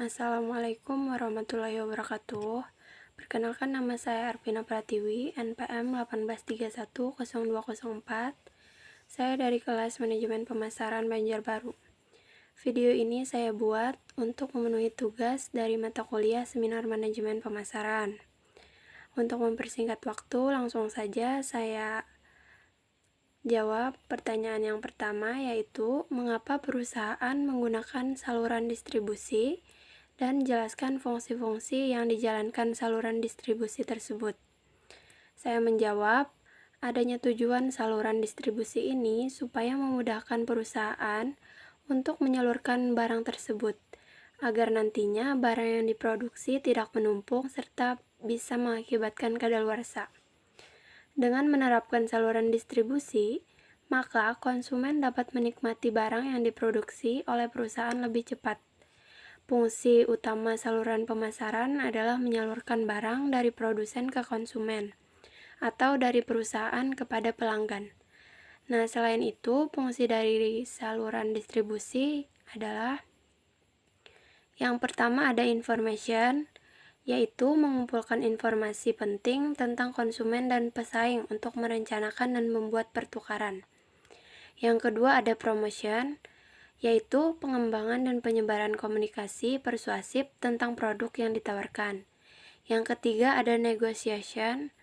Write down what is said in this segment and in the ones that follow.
Assalamualaikum warahmatullahi wabarakatuh. Perkenalkan, nama saya Arvina Pratiwi, NPM 18310204. Saya dari kelas Manajemen Pemasaran Banjarbaru. Video ini saya buat untuk memenuhi tugas dari mata kuliah Seminar Manajemen Pemasaran. Untuk mempersingkat waktu, langsung saja saya jawab pertanyaan yang pertama, yaitu mengapa perusahaan menggunakan saluran distribusi, dan jelaskan fungsi-fungsi yang dijalankan saluran distribusi tersebut. Saya menjawab, adanya tujuan saluran distribusi ini supaya memudahkan perusahaan untuk menyalurkan barang tersebut, agar nantinya barang yang diproduksi tidak menumpuk serta bisa mengakibatkan kadaluarsa. Dengan menerapkan saluran distribusi, maka konsumen dapat menikmati barang yang diproduksi oleh perusahaan lebih cepat. Fungsi utama saluran pemasaran adalah menyalurkan barang dari produsen ke konsumen, atau dari perusahaan kepada pelanggan. Nah, selain itu, fungsi dari saluran distribusi adalah yang pertama ada information, yaitu mengumpulkan informasi penting tentang konsumen dan pesaing untuk merencanakan dan membuat pertukaran. Yang kedua ada promotion, yaitu pengembangan dan penyebaran komunikasi persuasif tentang produk yang ditawarkan. Yang ketiga ada negotiation,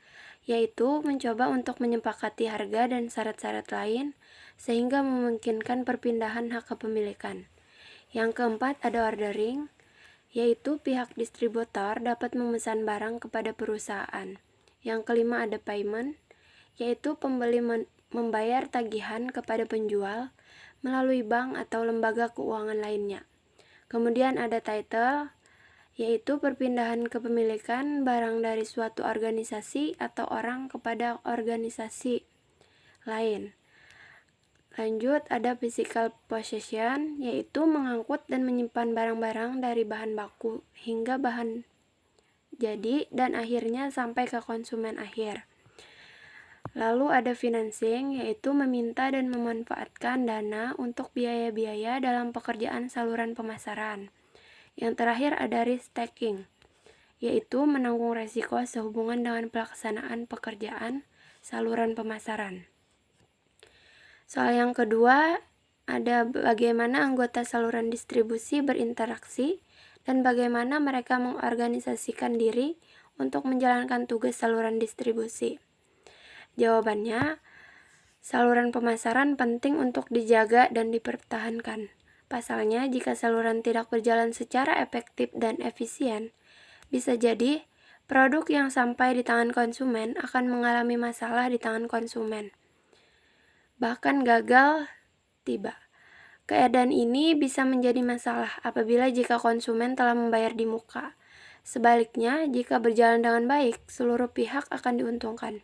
yaitu mencoba untuk menyepakati harga dan syarat-syarat lain sehingga memungkinkan perpindahan hak kepemilikan. Yang keempat ada ordering, yaitu pihak distributor dapat memesan barang kepada perusahaan. Yang kelima ada payment, yaitu pembeli membayar tagihan kepada penjual melalui bank atau lembaga keuangan lainnya. Kemudian ada title, yaitu perpindahan kepemilikan barang dari suatu organisasi atau orang kepada organisasi lain. Lanjut ada physical possession, yaitu mengangkut dan menyimpan barang-barang dari bahan baku hingga bahan jadi dan akhirnya sampai ke konsumen akhir. Lalu ada financing, yaitu meminta dan memanfaatkan dana untuk biaya-biaya dalam pekerjaan saluran pemasaran. Yang terakhir ada risk taking, yaitu menanggung resiko sehubungan dengan pelaksanaan pekerjaan saluran pemasaran. Soal yang kedua ada bagaimana anggota saluran distribusi berinteraksi dan bagaimana mereka mengorganisasikan diri untuk menjalankan tugas saluran distribusi. Jawabannya, saluran pemasaran penting untuk dijaga dan dipertahankan. Pasalnya, jika saluran tidak berjalan secara efektif dan efisien, bisa jadi produk yang sampai di tangan konsumen akan mengalami masalah di tangan konsumen, bahkan gagal tiba. Keadaan ini bisa menjadi masalah apabila jika konsumen telah membayar di muka. Sebaliknya, jika berjalan dengan baik, seluruh pihak akan diuntungkan.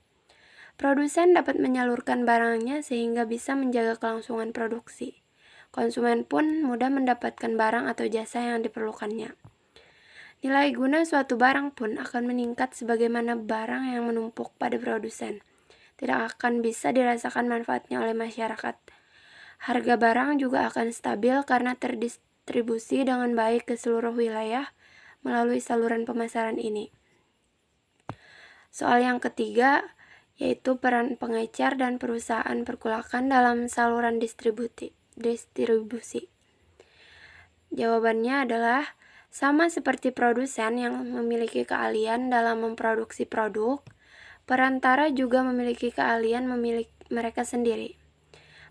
Produsen dapat menyalurkan barangnya sehingga bisa menjaga kelangsungan produksi. Konsumen pun mudah mendapatkan barang atau jasa yang diperlukannya. Nilai guna suatu barang pun akan meningkat sebagaimana barang yang menumpuk pada produsen tidak akan bisa dirasakan manfaatnya oleh masyarakat. Harga barang juga akan stabil karena terdistribusi dengan baik ke seluruh wilayah melalui saluran pemasaran ini. Soal yang ketiga, yaitu peran pengecer dan perusahaan perkulakan dalam saluran distribusi. Jawabannya adalah sama seperti produsen yang memiliki keahlian dalam memproduksi produk, perantara juga memiliki keahlian mereka sendiri.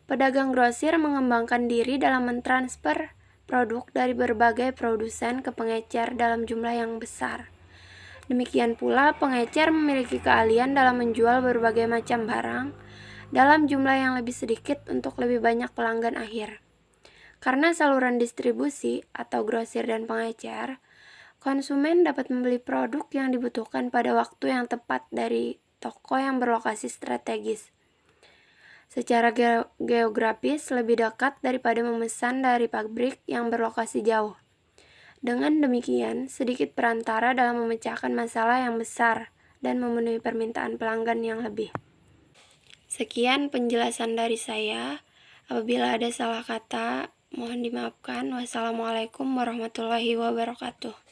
Pedagang grosir mengembangkan diri dalam mentransfer produk dari berbagai produsen ke pengecer dalam jumlah yang besar. Demikian pula, pengecer memiliki keahlian dalam menjual berbagai macam barang dalam jumlah yang lebih sedikit untuk lebih banyak pelanggan akhir. Karena saluran distribusi atau grosir dan pengecer, konsumen dapat membeli produk yang dibutuhkan pada waktu yang tepat dari toko yang berlokasi strategis, secara geografis lebih dekat daripada memesan dari pabrik yang berlokasi jauh. Dengan demikian, sedikit perantara dalam memecahkan masalah yang besar dan memenuhi permintaan pelanggan yang lebih. Sekian penjelasan dari saya. Apabila ada salah kata, Mohon dimaafkan. Wassalamualaikum warahmatullahi wabarakatuh.